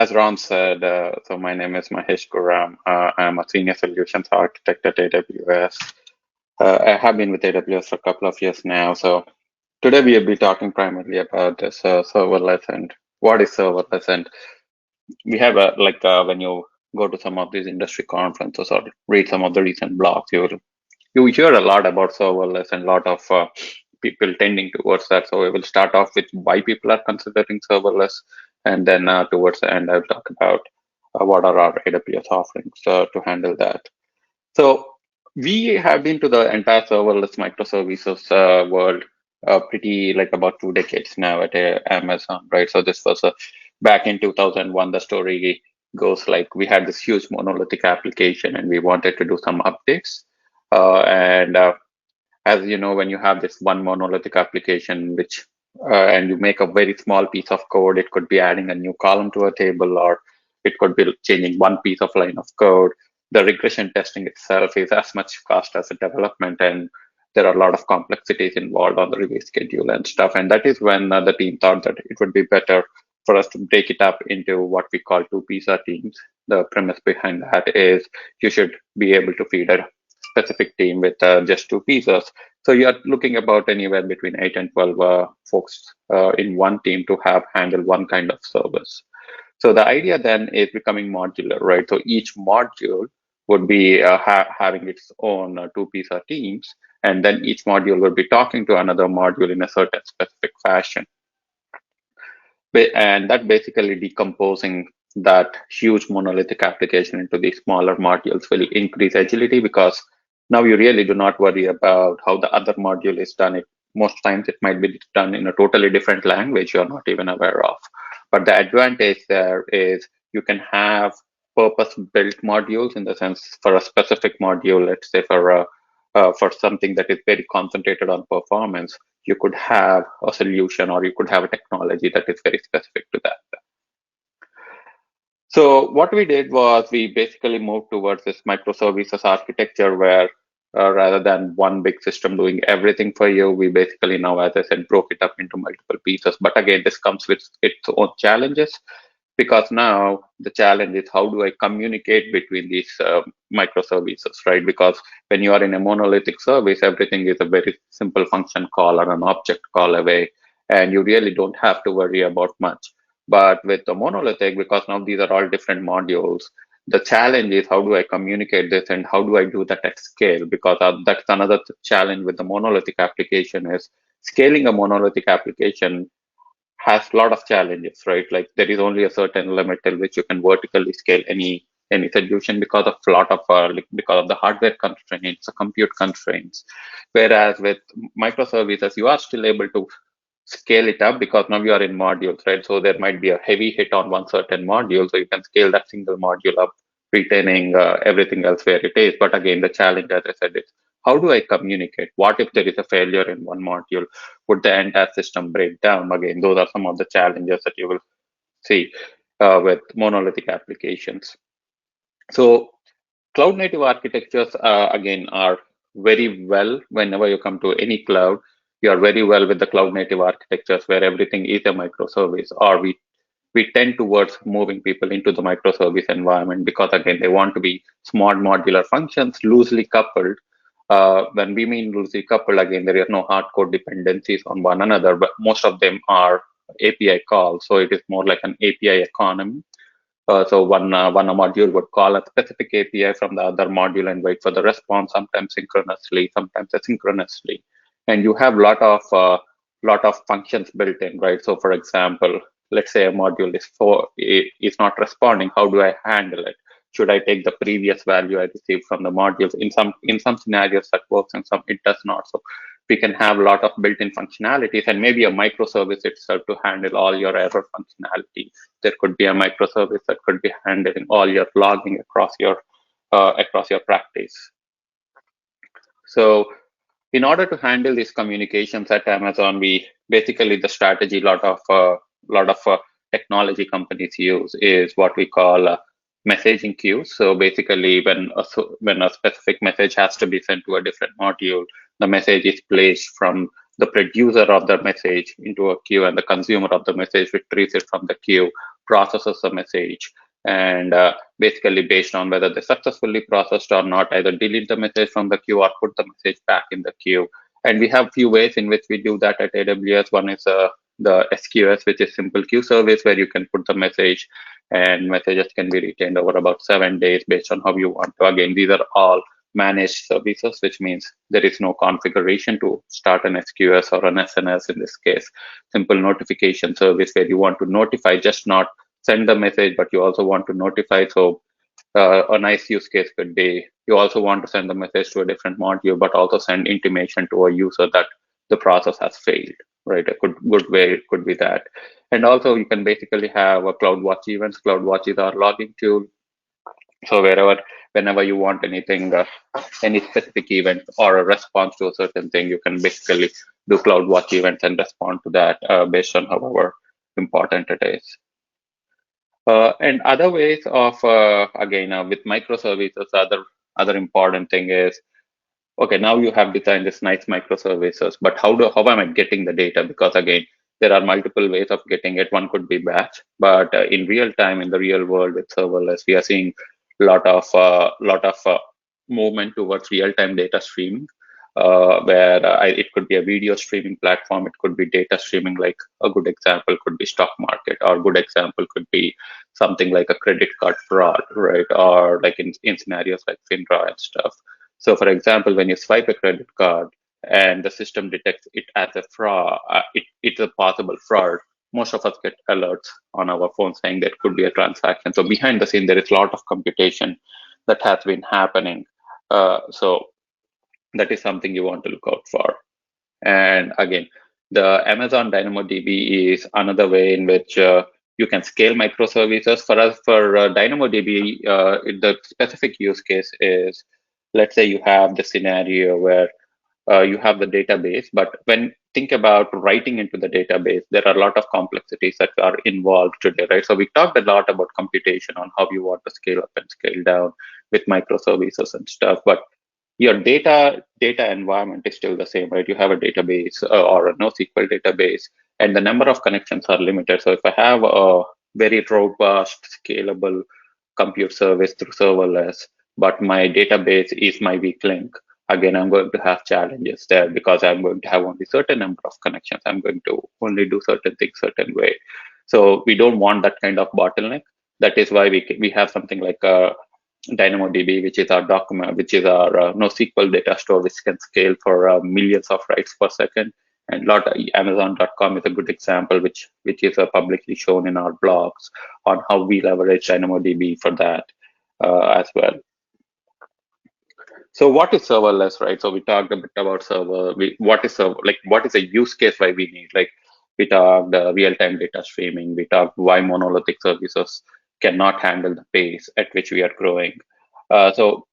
As Ron said, so my name is Mahesh Gurram. I'm a senior solutions architect at AWS. I have been with AWS for a couple of years now. So today we'll be talking primarily about this serverless and what is serverless. And we have when you go to some of these industry conferences or read some of the recent blogs, you hear a lot about serverless and a lot of people tending towards that. So we will start off with why people are considering serverless, and then towards the end, I'll talk about what are our AWS offerings to handle that. So we have been to the entire serverless microservices world pretty like about 2 decades now at Amazon, right? So this was back in 2001. The story goes like we had this huge monolithic application and we wanted to do some updates. And As you know, when you have this one monolithic application, which and you make a very small piece of code, it could be adding a new column to a table, or it could be changing one piece of line of code. The regression testing itself is as much cost as a development, and there are a lot of complexities involved on the release schedule and stuff. And that is when the team thought that it would be better for us to break it up into what we call two pizza teams. The premise behind that is you should be able to feed a specific team with just two pizzas. So you're looking about anywhere between 8 and 12 folks in one team to have handle one kind of service. So the idea then is becoming modular, right? So each module would be having its own two pizza teams, and then each module would be talking to another module in a certain specific fashion. And that basically decomposing that huge monolithic application into these smaller modules will increase agility, because now you really do not worry about how the other module is done. Most times it might be done in a totally different language you're not even aware of. But the advantage there is you can have purpose-built modules, in the sense for a specific module, let's say for something that is very concentrated on performance, you could have a solution or you could have a technology that is very specific to that. So what we did was we basically moved towards this microservices architecture where rather than one big system doing everything for you, we basically now, as I said, broke it up into multiple pieces. But again, this comes with its own challenges, because now the challenge is how do I communicate between these microservices, right? Because when you are in a monolithic service, everything is a very simple function call or an object call away, and you really don't have to worry about much. But with the monolithic, because now these are all different modules, the challenge is how do I communicate this and how do I do that at scale? Because that's another challenge with the monolithic application is scaling a monolithic application has a lot of challenges, right? Like there is only a certain limit till which you can vertically scale any solution because of a lot of because of the hardware constraints, the compute constraints. Whereas with microservices, you are still able to scale it up because now you are in modules, right? So there might be a heavy hit on one certain module, so you can scale that single module up, retaining everything else where it is. But again, the challenge, as I said, is how do I communicate? What if there is a failure in one module? Would the entire system break down? Again, those are some of the challenges that you will see with monolithic applications. So cloud native architectures, again, are very well, whenever you come to any cloud, you are very well with the cloud native architectures where everything is a microservice, or we tend towards moving people into the microservice environment because, again, they want to be small modular functions loosely coupled. When we mean loosely coupled, again, there are no hardcore dependencies on one another, but most of them are API calls. So it is more like an API economy. So one module would call a specific API from the other module and wait for the response, sometimes synchronously, sometimes asynchronously. And you have lot of functions built in, right? So for example, let's say a module is not responding. How do I handle it? Should I take the previous value I received from the modules? In some scenarios that works, and some it does not. So we can have a lot of built-in functionalities and maybe a microservice itself to handle all your error functionality. There could be a microservice that could be handling all your logging across your practice. So in order to handle these communications at Amazon, we basically the strategy lot of technology companies use is what we call messaging queues. So basically, when a specific message has to be sent to a different module, the message is placed from the producer of the message into a queue, and the consumer of the message retrieves it from the queue, processes a message, and basically based on whether they successfully processed or not, either delete the message from the queue or put the message back in the queue. And we have few ways in which we do that at AWS. One is the SQS, which is simple queue service, where you can put the message and messages can be retained over about 7 days based on how you want to. Again, these are all managed services, which means there is no configuration to start an SQS or an SNS in this case. Simple notification service where you want to notify, just not send the message, but you also want to notify. So a nice use case could be you also want to send the message to a different module, but also send intimation to a user that the process has failed, right? A good way it could be that. And also you can basically have a CloudWatch events. CloudWatch is our logging tool. So whenever you want anything, any specific event or a response to a certain thing, you can basically do CloudWatch events and respond to that based on however important it is. And other ways of again with microservices, other important thing is, okay, now you have designed this nice microservices, but how am I getting the data? Because again, there are multiple ways of getting it. One could be batch, but in real time, in the real world with serverless, we are seeing lot of movement towards real time data streaming, where it could be a video streaming platform, it could be data streaming. Like a good example could be stock market, or a good example could be something like a credit card fraud, right? Or like in scenarios like FINRA and stuff. So, for example, when you swipe a credit card and the system detects it as a fraud, it's a possible fraud. Most of us get alerts on our phone saying that could be a transaction. So behind the scene, there is a lot of computation that has been happening. So that is something you want to look out for. And again, the Amazon DynamoDB is another way in which you can scale microservices. For us, for DynamoDB, the specific use case is, let's say you have the scenario where you have the database, but when think about writing into the database, there are a lot of complexities that are involved today, right? So we talked a lot about computation on how you want to scale up and scale down with microservices and stuff, but your data environment is still the same, right? You have a database or a NoSQL database, and the number of connections are limited. So if I have a very robust, scalable compute service through serverless, but my database is my weak link, again, I'm going to have challenges there because I'm going to have only certain number of connections. I'm going to only do certain things certain way. So we don't want that kind of bottleneck. That is why we have something like DynamoDB, which is our document, which is our NoSQL data store, which can scale for millions of writes per second. And Amazon.com is a good example, which is publicly shown in our blogs on how we leverage DynamoDB for that as well. So what is serverless, right? So we talked a bit about server. What is a use case why we need? Like we talked real-time data streaming. We talked why monolithic services cannot handle the pace at which we are growing. So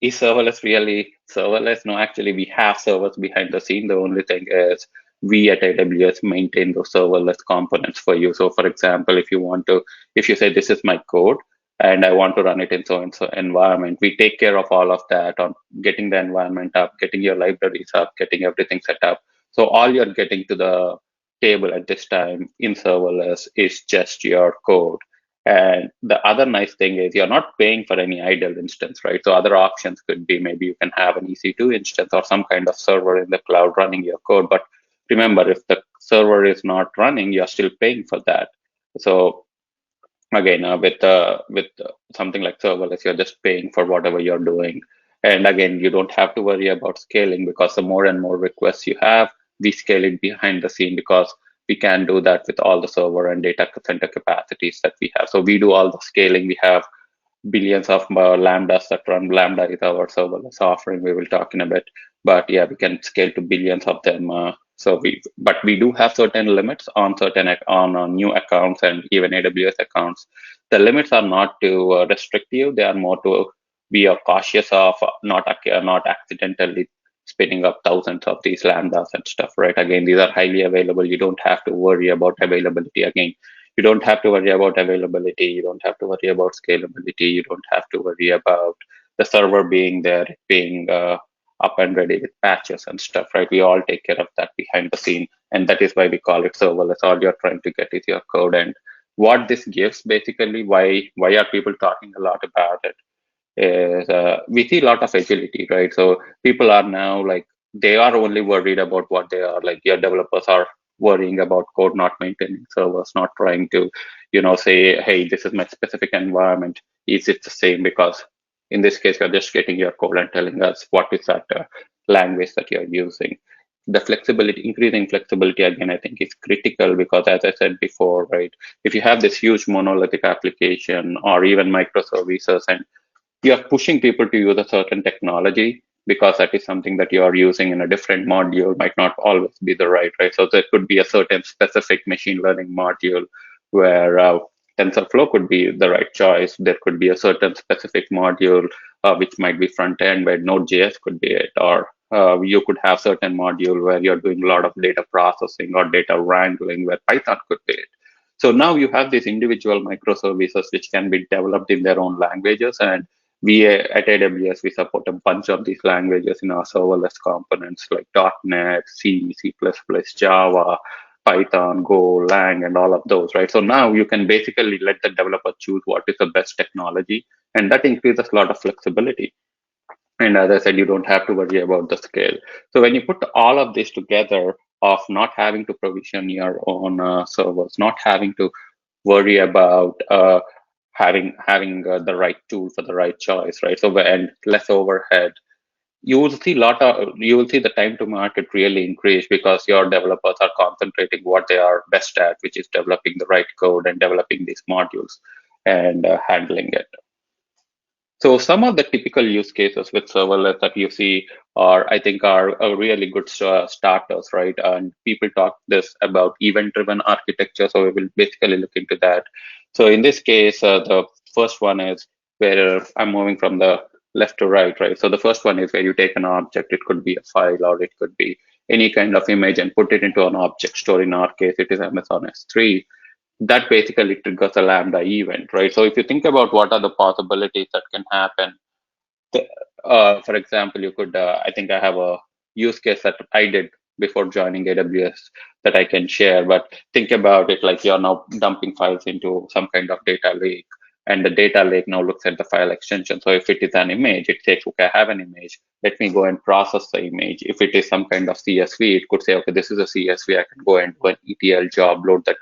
is serverless really serverless? No, actually we have servers behind the scene. The only thing is we at AWS maintain those serverless components for you. So for example, if you say this is my code, and I want to run it in so and so environment, we take care of all of that on getting the environment up, getting your libraries up, getting everything set up. So all you're getting to the table at this time in serverless is just your code. And the other nice thing is you're not paying for any idle instance, right? So other options could be maybe you can have an EC2 instance or some kind of server in the cloud running your code. But remember, if the server is not running, you're still paying for that. So again, with something like serverless, you're just paying for whatever you're doing. And again, you don't have to worry about scaling because the more and more requests you have, we scale it behind the scene because we can do that with all the server and data center capacities that we have. So we do all the scaling. We have billions of lambdas that run. Lambda is our serverless offering. We will talk in a bit, but yeah, we can scale to billions of them. But we do have certain limits on new accounts and even AWS accounts. The limits are not to restrict you; they are more to be cautious of not accidentally spinning up thousands of these lambdas and stuff. Right? Again, these are highly available. You don't have to worry about availability. Again, you don't have to worry about availability. You don't have to worry about scalability. You don't have to worry about the server being there, being up and ready with patches and stuff, right? We all take care of that behind the scene. And that is why we call it serverless. All you're trying to get is your code and what this gives basically, why are people talking a lot about it, is we see a lot of agility, right? So people are now like, they are only worried about what they are like. Your developers are worrying about code, not maintaining servers, not trying to, say, hey, this is my specific environment. Is it the same? Because in this case, you're just getting your code and telling us what is that language that you're using. The flexibility, increasing flexibility again, I think is critical because, as I said before, right, if you have this huge monolithic application or even microservices, and you're pushing people to use a certain technology because that is something that you are using in a different module, might not always be the right. So there could be a certain specific machine learning module where TensorFlow could be the right choice. There could be a certain specific module which might be front end where Node.js could be it, or you could have certain module where you're doing a lot of data processing or data wrangling where Python could be it. So now you have these individual microservices which can be developed in their own languages, and we at AWS, we support a bunch of these languages in our serverless components like .NET, C, C++, Java, Python, Go, Lang, and all of those, right? So now you can basically let the developer choose what is the best technology, and that increases a lot of flexibility. And as I said, you don't have to worry about the scale. So when you put all of this together, of not having to provision your own servers, not having to worry about having the right tool for the right choice, right? So and less overhead. You will see the time to market really increase because your developers are concentrating what they are best at, which is developing the right code and developing these modules and handling it. So some of the typical use cases with serverless that you see are, I think, are a really good starters, right? And people talk this about event-driven architecture, so we will basically look into that. So in this case, the first one is where I'm moving from the left to right? So the first one is where you take an object. It could be a file or it could be any kind of image and put it into an object store. In our case, it is Amazon S3. That basically triggers a Lambda event, right? So if you think about what are the possibilities that can happen, for example, you could, I think I have a use case that I did before joining AWS that I can share, but think about it like you're now dumping files into some kind of data lake, and the data lake now looks at the file extension. So if it is an image, it says, okay, I have an image. Let me go and process the image. If it is some kind of CSV, it could say, okay, this is a CSV. I can go and do an ETL job, load that,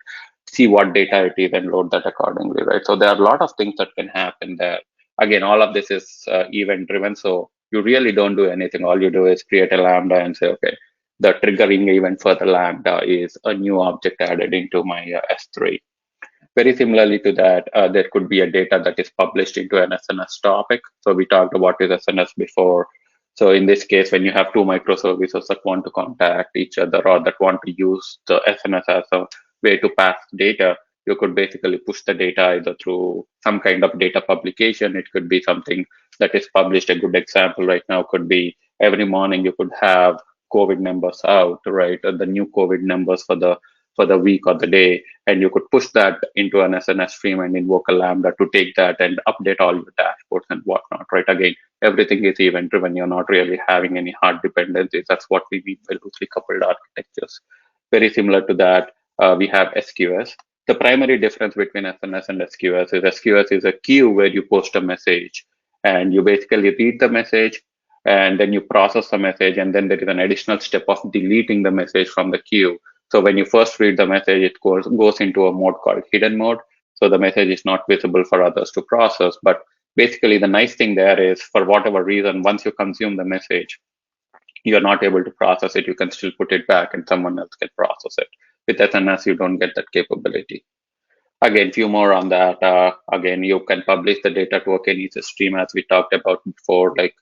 see what data it is, and load that accordingly, right? So there are a lot of things that can happen there. Again, all of this is event driven, so you really don't do anything. All you do is create a Lambda and say, okay, the triggering event for the Lambda is a new object added into my S3. Very similarly to that, there could be a data that is published into an SNS topic. So we talked about is SNS before. So in this case, when you have two microservices that want to contact each other or that want to use the SNS as a way to pass data, you could basically push the data either through some kind of data publication. It could be something that is published. A good example right now could be every morning you could have COVID numbers out, right? The new COVID numbers for the week or the day, and you could push that into an SNS stream and invoke a Lambda to take that and update all your dashboards and whatnot, right? Again, everything is event driven. You're not really having any hard dependencies. That's what we mean by loosely coupled architectures. Very similar to that, we have SQS. The primary difference between SNS and SQS is a queue where you post a message and you basically read the message and then you process the message, and then there is an additional step of deleting the message from the queue. So when you first read the message, it goes into a mode called hidden mode. So the message is not visible for others to process. But basically, the nice thing there is, for whatever reason, once you consume the message, you're not able to process it. You can still put it back and someone else can process it. With SNS, you don't get that capability. Again, few more on that. Again, you can publish the data to a Kinesis stream, as we talked about before. Like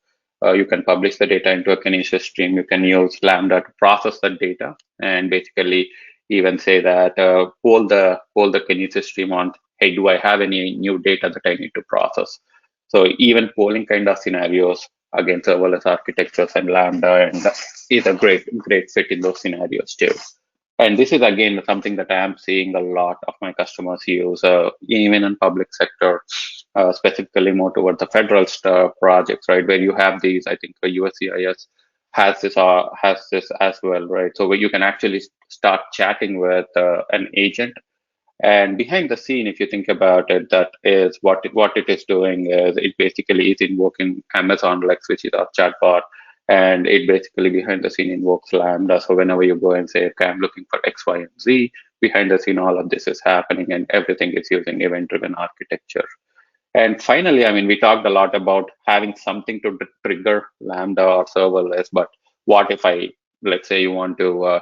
you can publish the data into a Kinesis stream. You can use Lambda to process that data, and basically even say that poll the Kinesis stream on, hey, do I have any new data that I need to process? So even polling kind of scenarios, again, serverless architectures and Lambda, and is a great fit in those scenarios too. And this is again something that I am seeing a lot of my customers use, even in public sector, specifically more toward the federal projects, right? Where you have these, I think USCIS has this as well, right? So where you can actually start chatting with an agent, And behind the scene, if you think about it, that is what it is doing is it basically is invoking Amazon Lex, which is our chatbot, and it basically behind the scene invokes Lambda. So whenever you go and say, okay, I'm looking for X, Y, and Z, behind the scene, all of this is happening, and everything is using event-driven architecture. And finally, I mean, we talked a lot about having something to trigger Lambda or serverless, but what if let's say you want to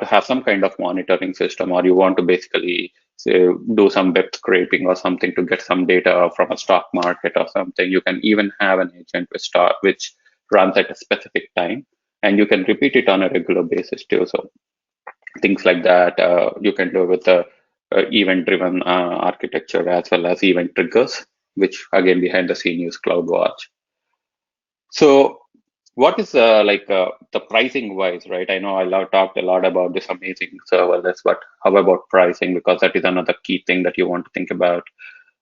have some kind of monitoring system, or you want to basically say, do some web scraping or something to get some data from a stock market or something. You can even have an agent which runs at a specific time, and you can repeat it on a regular basis too. So things like that you can do with the event-driven architecture as well as event triggers, which again behind the scene use CloudWatch. So what is the pricing wise, right? I know talked a lot about this amazing serverless, but how about pricing? Because that is another key thing that you want to think about.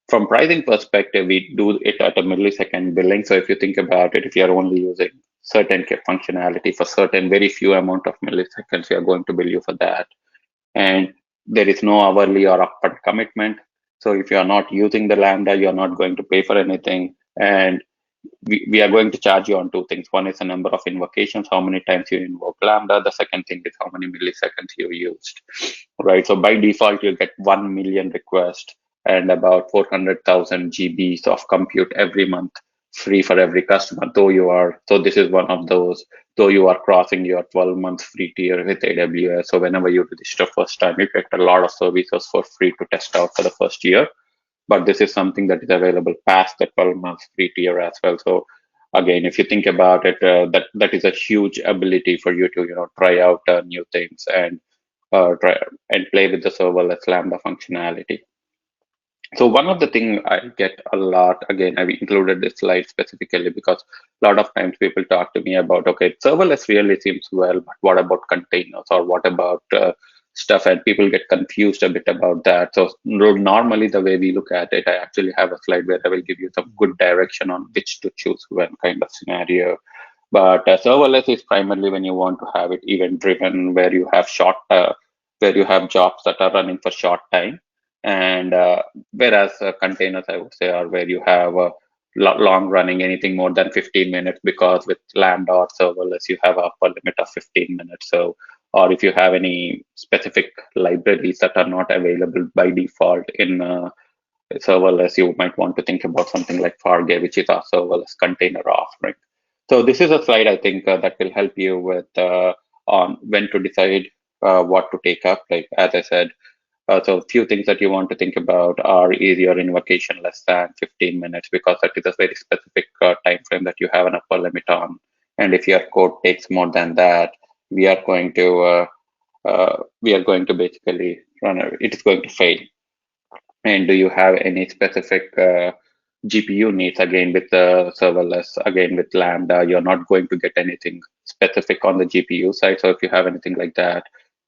From pricing perspective, we do it at a millisecond billing. So if you think about it, if you're only using certain functionality for certain very few amount of milliseconds, we are going to bill you for that. And there is no hourly or upfront commitment. So if you are not using the Lambda, you're not going to pay for anything. And we are going to charge you on two things. One is the number of invocations, how many times you invoke Lambda. The second thing is how many milliseconds you used, right? So by default, you get 1 million requests and about 400,000 GBs of compute every month, free for every customer. So this is one of those, though you are crossing your 12 months free tier with AWS. So whenever you register first time, you get a lot of services for free to test out for the first year, but this is something that is available past the 12 months free tier as well. So again, if you think about it, that is a huge ability for you to try out new things and try and play with the serverless Lambda functionality. So one of the thing I get a lot, again, I've included this slide specifically because a lot of times people talk to me about, okay, serverless really seems well, but what about containers or what about stuff? And people get confused a bit about that. So normally the way we look at it, I actually have a slide where I will give you some good direction on which to choose when kind of scenario. But serverless is primarily when you want to have it event driven, where you have jobs that are running for short time, and whereas containers, I would say, are where you have long running, anything more than 15 minutes, because with Lambda or serverless, you have a upper limit of 15 minutes. So, or if you have any specific libraries that are not available by default in serverless, you might want to think about something like Fargate, which is our serverless container offering. So this is a slide I think that will help you with on when to decide what to take up. Like as I said, so a few things that you want to think about are, is your invocation less than 15 minutes, because that is a very specific time frame that you have an upper limit on. And if your code takes more than that, we are going to basically it is going to fail. And do you have any specific GPU needs? Again, with the serverless, again with Lambda, you're not going to get anything specific on the GPU side. So if you have anything like that,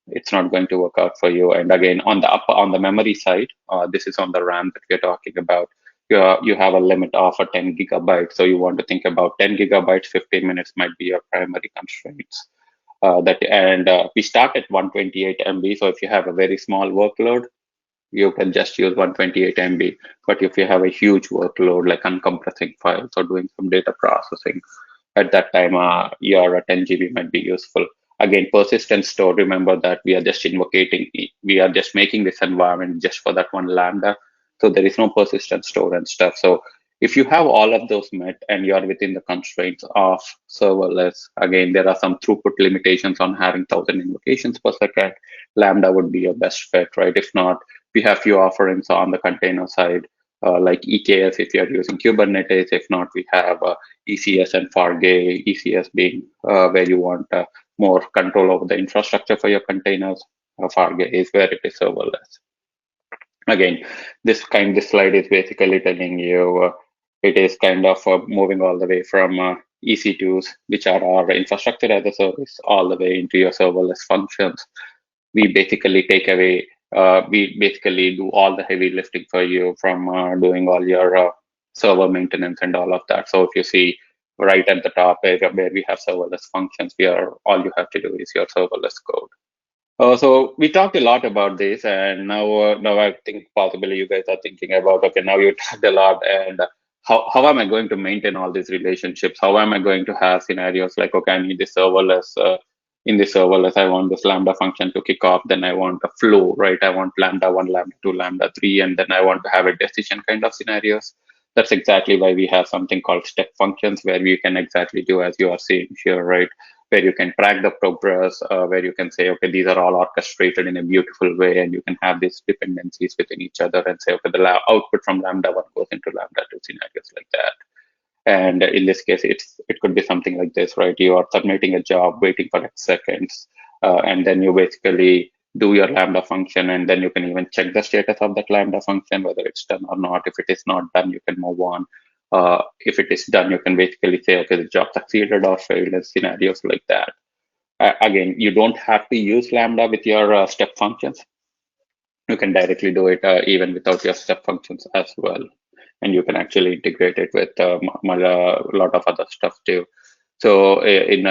it's not going to work out for you. And again, on the memory side, this is on the RAM that we're talking about. You have a limit of a 10 gigabytes. So you want to think about 10 gigabytes, 15 minutes might be your primary constraints. We start at 128 MB. So if you have a very small workload, you can just use 128 MB. But if you have a huge workload like uncompressing files or doing some data processing, at that time your 10 GB might be useful. Again, persistent store, remember that we are just making this environment just for that one Lambda. So there is no persistent store and stuff. So if you have all of those met and you are within the constraints of serverless, again, there are some throughput limitations on having 1,000 invocations per second. Lambda would be your best fit, right? If not, we have few offerings on the container side, like EKS if you're using Kubernetes. If not, we have ECS and Fargate. ECS being where you want more control over the infrastructure for your containers. Fargate is where it is serverless. Again, this slide is basically telling you it is kind of moving all the way from EC2s, which are our infrastructure as a service, all the way into your serverless functions. We basically do all the heavy lifting for you, from doing all your server maintenance and all of that. So if you see right at the top where we have serverless functions, all you have to do is your serverless code. So we talked a lot about this, and now I think possibly you guys are thinking about, okay, now you talked a lot, and how am I going to maintain all these relationships? How am I going to have scenarios like, okay, I need this serverless. In this serverless, I want this Lambda function to kick off. Then I want a flow, right? I want Lambda 1, Lambda 2, Lambda 3, and then I want to have a decision kind of scenarios. That's exactly why we have something called step functions, where we can exactly do as you are saying here, right? Where you can track the progress, where you can say, okay, these are all orchestrated in a beautiful way, and you can have these dependencies within each other and say, okay, the output from Lambda 1 goes into Lambda 2 scenarios like that. And in this case, it could be something like this, right? You are submitting a job, waiting for like seconds, and then you basically do your Lambda function, and then you can even check the status of that Lambda function, whether it's done or not. If it is not done, you can move on. If it is done, you can basically say, okay, the job succeeded or failed in scenarios like that. Again, you don't have to use Lambda with your step functions. You can directly do it even without your step functions as well. And you can actually integrate it with a lot of other stuff too. So in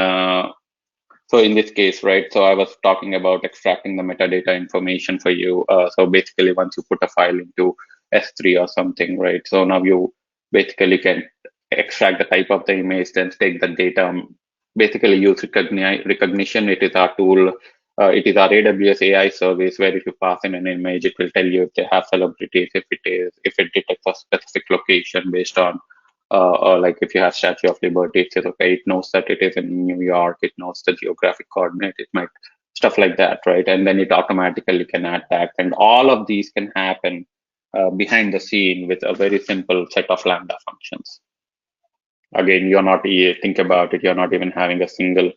this case, right, so I was talking about extracting the metadata information for you. So basically, once you put a file into S3 or something, right, so now you basically can extract the type of the image, then take the data, basically use recognition. It is our tool. It is our AWS AI service where if you pass in an image, it will tell you if they have celebrities, if it detects a specific location based on or like if you have Statue of Liberty, it says, okay, it knows that it is in New York, it knows the geographic coordinate, it might stuff like that, right? And then it automatically can add tags. And all of these can happen behind the scene with a very simple set of Lambda functions. Again, you're not, think about it, you're not even having a single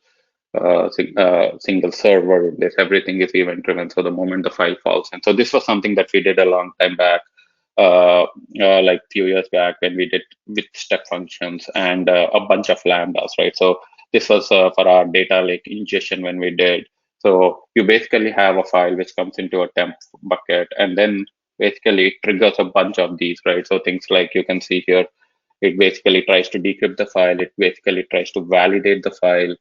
server in this. Everything is event driven. So the moment the file falls in. So this was something that we did a long time back, like few years back when we did with step functions and a bunch of lambdas, right? So this was for our data lake ingestion when we did. So you basically have a file which comes into a temp bucket, and then basically it triggers a bunch of these, right? So things like you can see here, it basically tries to decrypt the file. It basically tries to validate the file,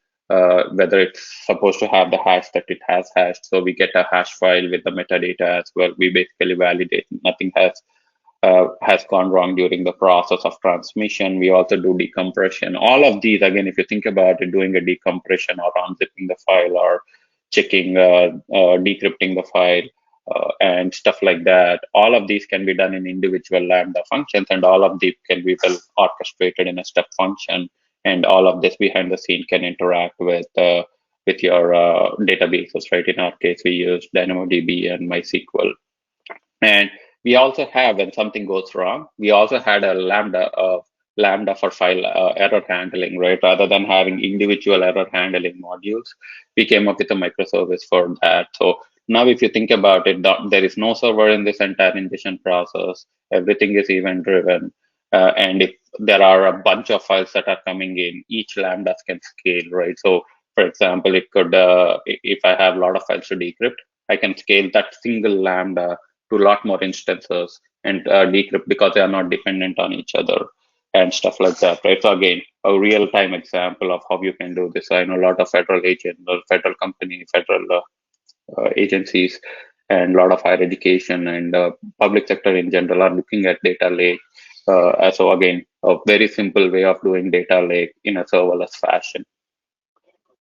whether it's supposed to have the hash that it has hashed. So we get a hash file with the metadata as well. We basically validate nothing has gone wrong during the process of transmission. We also do decompression. All of these, again, if you think about it, doing a decompression or unzipping the file or checking, decrypting the file, and stuff like that. All of these can be done in individual Lambda functions, and all of these can be well orchestrated in a step function. And all of this behind the scene can interact with your databases, right? In our case, we use DynamoDB and MySQL. And we also have, when something goes wrong, we also had a Lambda for file error handling, right? Rather than having individual error handling modules, we came up with a microservice for that. So now, if you think about it, there is no server in this entire ingestion process. Everything is event driven. And if there are a bunch of files that are coming in, each Lambdas can scale, right? So, for example, it could, if I have a lot of files to decrypt, I can scale that single Lambda to a lot more instances and decrypt because they are not dependent on each other and stuff like that, right? So again, a real-time example of how you can do this. I know a lot of federal agent, or federal company, federal agencies, and a lot of higher education and public sector in general are looking at data lake. So again, a very simple way of doing data lake in a serverless fashion.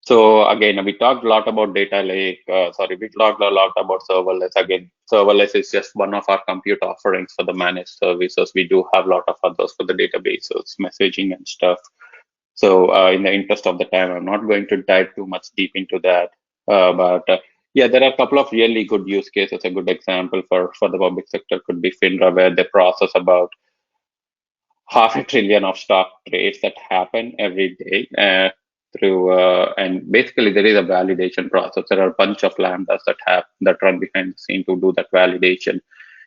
So again, we talked a lot about data lake. We talked a lot about serverless. Again, serverless is just one of our compute offerings for the managed services. We do have a lot of others for the databases, messaging and stuff. So in the interest of the time, I'm not going to dive too much deep into that. But yeah, there are a couple of really good use cases. A good example for the public sector could be FINRA, where they process about half a trillion of stock trades that happen every day through and basically there is a validation process. There are a bunch of lambdas that run behind the scene to do that validation.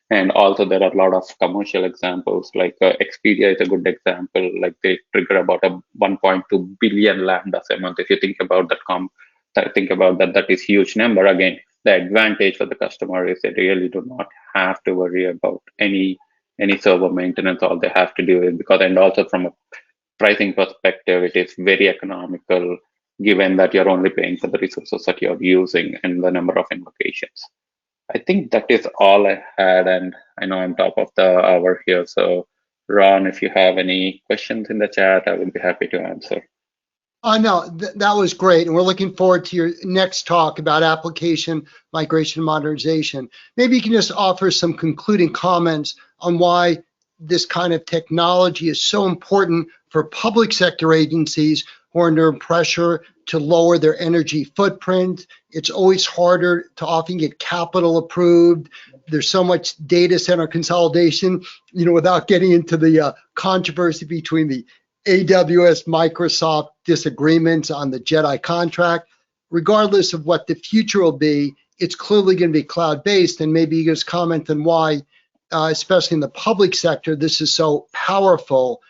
And also there are a lot of commercial examples, like Expedia is a good example. Like they trigger about a 1.2 billion lambdas a month. If you think about think about that, that is huge number. Again, the advantage for the customer is they really do not have to worry about any server maintenance. All they have to do is, because, and also from a pricing perspective, it is very economical. given that you're only paying for the resources that you're using and the number of invocations. I think that is all I had, and I know I'm top of the hour here. So, Ron, if you have any questions in the chat, I would be happy to answer. No, that was great. And we're looking forward to your next talk about application migration modernization. Maybe you can just offer some concluding comments on why this kind of technology is so important for public sector agencies who are under pressure to lower their energy footprint. It's always harder to often get capital approved. There's so much data center consolidation, without getting into the controversy between the AWS, Microsoft disagreements on the JEDI contract. Regardless of what the future will be, it's clearly going to be cloud-based. And maybe you just comment on why, especially in the public sector, this is so powerful.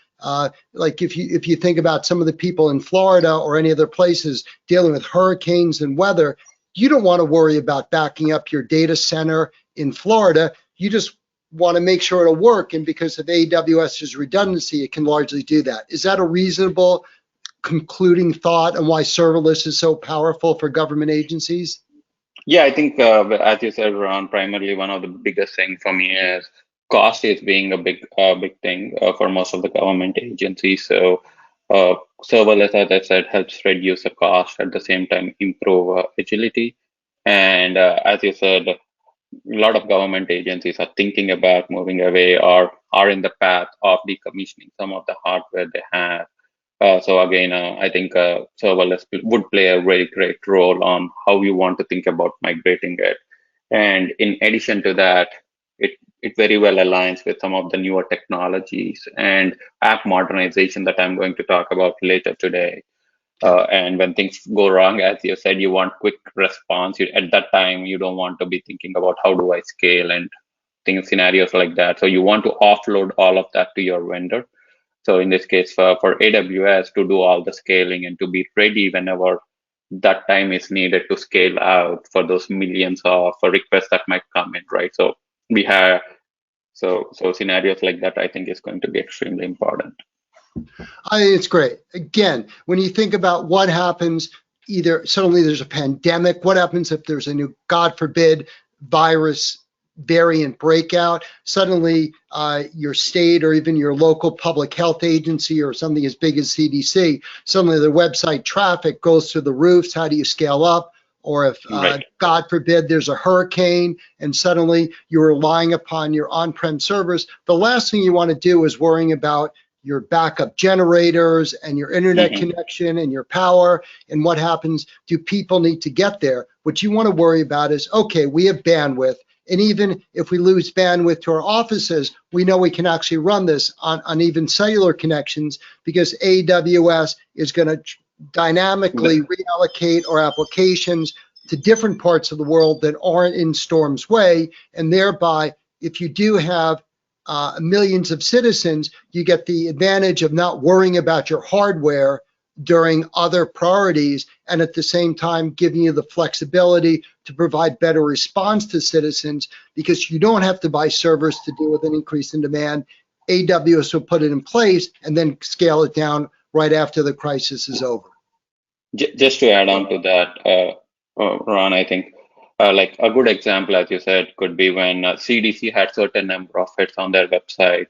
Like if you think about some of the people in Florida or any other places dealing with hurricanes and weather, you don't want to worry about backing up your data center in Florida. You just want to make sure it'll work, and because of AWS's redundancy, it can largely do that. Is that a reasonable concluding thought on why serverless is so powerful for government agencies? Yeah, I think as you said, Ron, primarily one of the biggest thing for me is cost is being a big thing for most of the government agencies. So serverless, as I said, helps reduce the cost, at the same time improve agility. And as you said, a lot of government agencies are thinking about moving away or are in the path of decommissioning some of the hardware they have. So again, I think serverless would play a very great role on how you want to think about migrating it. And in addition to that, it very well aligns with some of the newer technologies and app modernization that I'm going to talk about later today. And when things go wrong, as you said, you want quick response. At that time, you don't want to be thinking about how do I scale and scenarios like that. So you want to offload all of that to your vendor. So in this case, for AWS to do all the scaling and to be ready whenever that time is needed to scale out for those millions of requests that might come in, right? So we have so scenarios like that, I think, is going to be extremely important. I think it's great. Again, when you think about what happens, either suddenly there's a pandemic, what happens if there's a new, God forbid, virus variant breakout, suddenly your state or even your local public health agency or something as big as CDC, suddenly the website traffic goes through the roofs. How do you scale up? Or if, Right. God forbid, there's a hurricane and suddenly you're relying upon your on-prem servers, the last thing you want to do is worrying about your backup generators and your internet connection and your power and what happens. Do people need to get there? What you want to worry about is, okay, we have bandwidth. And even if we lose bandwidth to our offices, we know we can actually run this on even cellular connections, because AWS is going to dynamically reallocate our applications to different parts of the world that aren't in storm's way. And thereby, if you do have millions of citizens, you get the advantage of not worrying about your hardware during other priorities, and at the same time giving you the flexibility to provide better response to citizens, because you don't have to buy servers to deal with an increase in demand. AWS will put it in place and then scale it down right after the crisis is over. Just to add on to that, Ron, I think like a good example, as you said, could be when CDC had certain number of hits on their website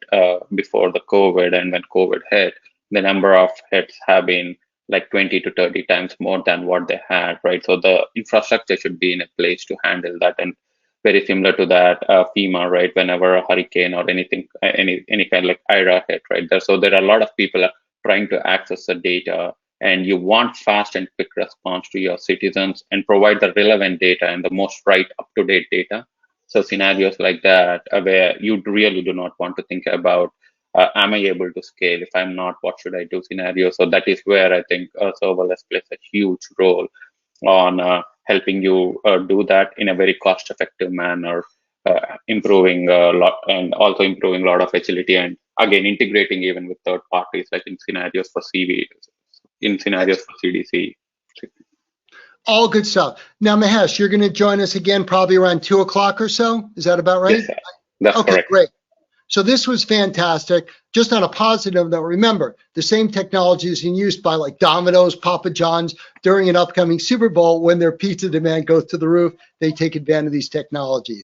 before the COVID, and when COVID hit, the number of hits have been like 20 to 30 times more than what they had, right? So the infrastructure should be in a place to handle that. And very similar to that, FEMA, right? Whenever a hurricane or anything, any kind of like IRA hit, right? So there are a lot of people trying to access the data, and you want fast and quick response to your citizens and provide the relevant data and the most right up-to-date data. So scenarios like that, where you really do not want to think about, am I able to scale? If I'm not, what should I do scenario? So that is where I think serverless plays a huge role on helping you do that in a very cost-effective manner, improving a lot, and also improving a lot of agility, and again integrating even with third parties, like in scenarios for CDC. All good stuff. Now, Mahesh, you're going to join us again probably around 2 o'clock or so. Is that about right? Yes, that's okay, correct. Great. So this was fantastic. Just on a positive note, remember, the same technology is in use by like Domino's, Papa John's during an upcoming Super Bowl when their pizza demand goes to the roof. They take advantage of these technologies.